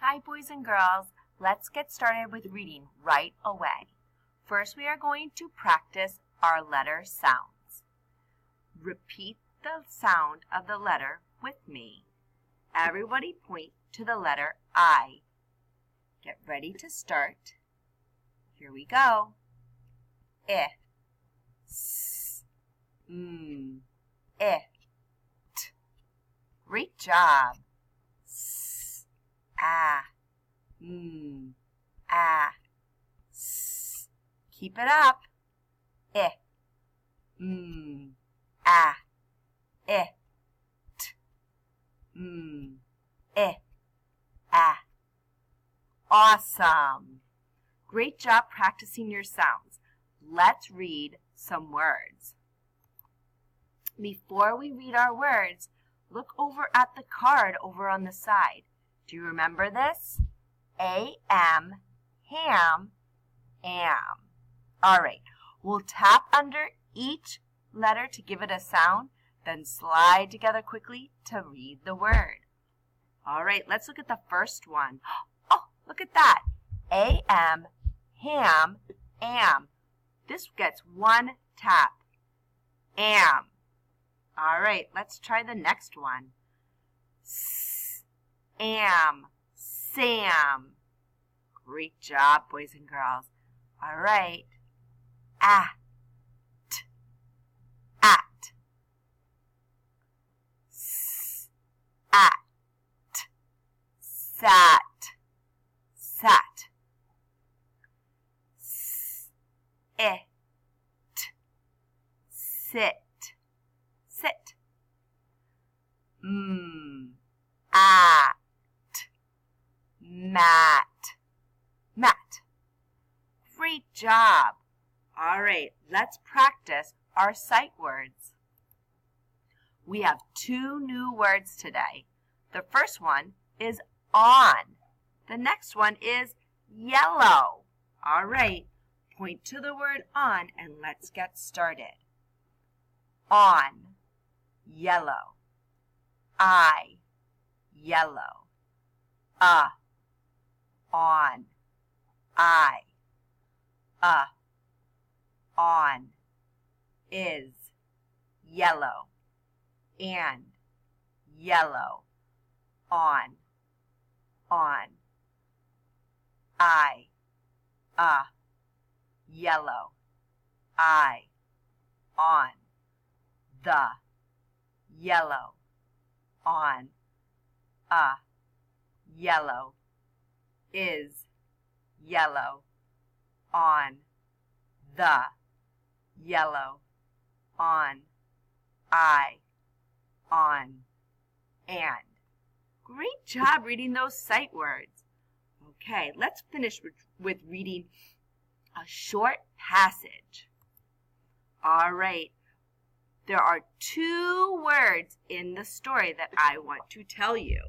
Hi, boys and girls. Let's get started with reading right away. First, we are going to practice our letter sounds. Repeat the sound of the letter with me. Everybody point to the letter I. Get ready to start. Here we go. I, S, M, I, T. Great job. S, A, M, A, S. Keep it up. I, M, A, I, T, M, I, A. Awesome. Great job practicing your sounds. Let's read some words. Before we read our words, look over at the card over on the side. Do you remember this? A-M, ham, am. All right, we'll tap under each letter to give it a sound, then slide together quickly to read the word. All right, let's look at the first one. Oh, look at that. A-M, ham, am. This gets one tap. Am. All right, let's try the next one. Am, Sam. Great job, boys and girls. All right. At, at. At, sat, sat. It, sit, sit. At, mat, mat. Great job. All right, let's practice our sight words. We have two new words today. The first one is on. The next one is yellow. All right, point to the word on and let's get started. On, yellow. I, yellow. On, I. On, is, yellow. And, yellow. On, I, yellow. I, on. The, yellow. On, yellow. Is, yellow. On, the, yellow. On, I, on. And. Great job reading those sight words. Okay, let's finish with reading a short passage. All right. There are two words in the story that I want to tell you.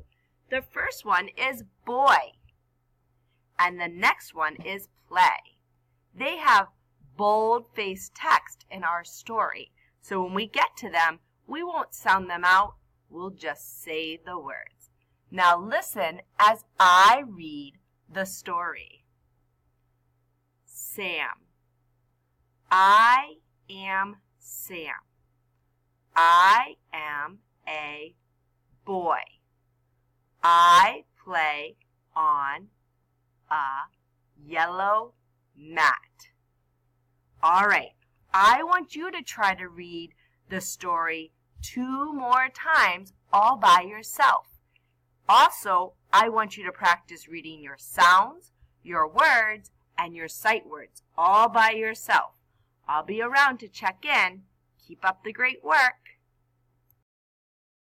The first one is boy, and the next one is play. They have bold-faced text in our story, so when we get to them, we won't sound them out. We'll just say the words. Now listen as I read the story. Sam. I am Sam. I am a boy. I play on a yellow mat. All right, I want you to try to read the story 2 more times all by yourself. Also, I want you to practice reading your sounds, your words, and your sight words all by yourself. I'll be around to check in. Keep up the great work.